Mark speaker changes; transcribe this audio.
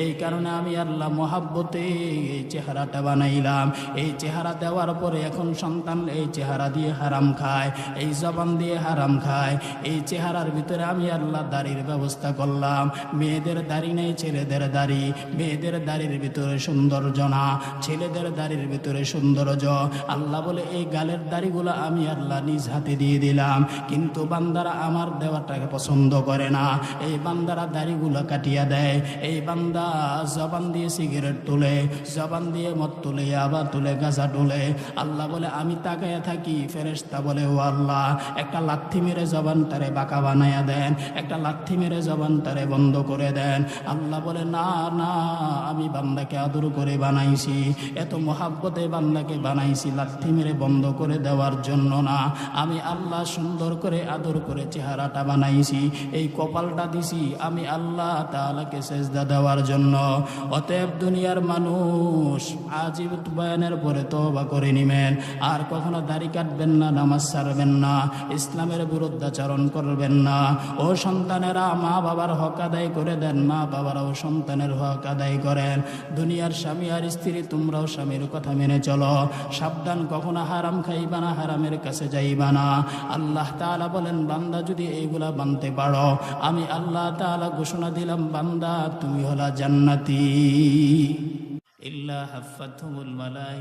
Speaker 1: এই কারণে আমি আল্লাহ মহাব্বতে এই চেহারাটা বানাইলাম। এই চেহারা দেওয়ার পরে এখন সন্তান এই চেহারা দিয়ে হারাম খায়, এই জবান দিয়ে হারাম খায়। এই চেহারার ভিতরে আমি আল্লাহ দাড়ির ব্যবস্থা করলাম। মেয়েদের দাড়ি নেই, ছেলেদের দাড়ি। মেয়েদের দাড়ির ভিতরে সৌন্দর্য না, ছেলেদের দাড়ির ভিতরে সৌন্দর্য। আল্লাহ বলে এই গালের দাড়িগুলো আমি আল্লাহ নিজ হাতে দিয়ে দিলাম, কিন্তু বান্দারা আমার দেওয়াটাকে পছন্দ করে না। এই বান্দারা দাড়িগুলো কাটিয়া দেয়। এই বান্দা জবান দিয়ে সিগারেট তুলে, জবান দিয়ে মদ তুলে, আবার তুলে গাঁজা তুলে। আল্লাহ বলে আমি তাকায়া থাকি, ফেরেশতা বলে ও আল্লাহ একটা লাথি মেরে জবানটারে বাঁকা বানায়া দেন, একটা লাথি মেরে জবানটারে বন্ধ করে দেন। আল্লাহ বলে না না, আমি বান্দাকে আদর করে বানাইছি, এত মহাব্বতে বান্দাকে বানাইছি, লাথি মেরে বন্ধ করে দেওয়ার জন্য না। আমি আল্লাহ সুন্দর করে আদর করে চেহারাটা বানাইছি, এই কপালটা দিছি আমি আল্লাহ তাআলাকে সেজদা দেওয়ার জন্য। অতএব দুনিয়ার মানুষ আজীব বয়ানের পরে তওবা করে নিবেন, আর কখনো দাড়ি কাটবেন না, নামাজ ছাড়বেন না, ইসলামের বিরুদ্ধাচরণ করবেন না। ও সন্তানেরা মা বাবার হক আদায় করে দেন, মা বাবারাও সন্তানের হক আদায় করেন। দুনিয়ার স্বামী আর স্ত্রী তোমরাও স্বামীর কথা মেনে চলো, সাবধান কখনো হারাম খাইবা না, হারামের কাছে যাইবা না। আল্লাহ তাআলা বলেন বান্দা যদি এইগুলা মানতে পারো, আমি আল্লাহ তাআলা ঘোষণা দিলাম বান্দা তুমি হলা জান্নাতি। ইল্লা হাফাতহুমুল মালায়েকা।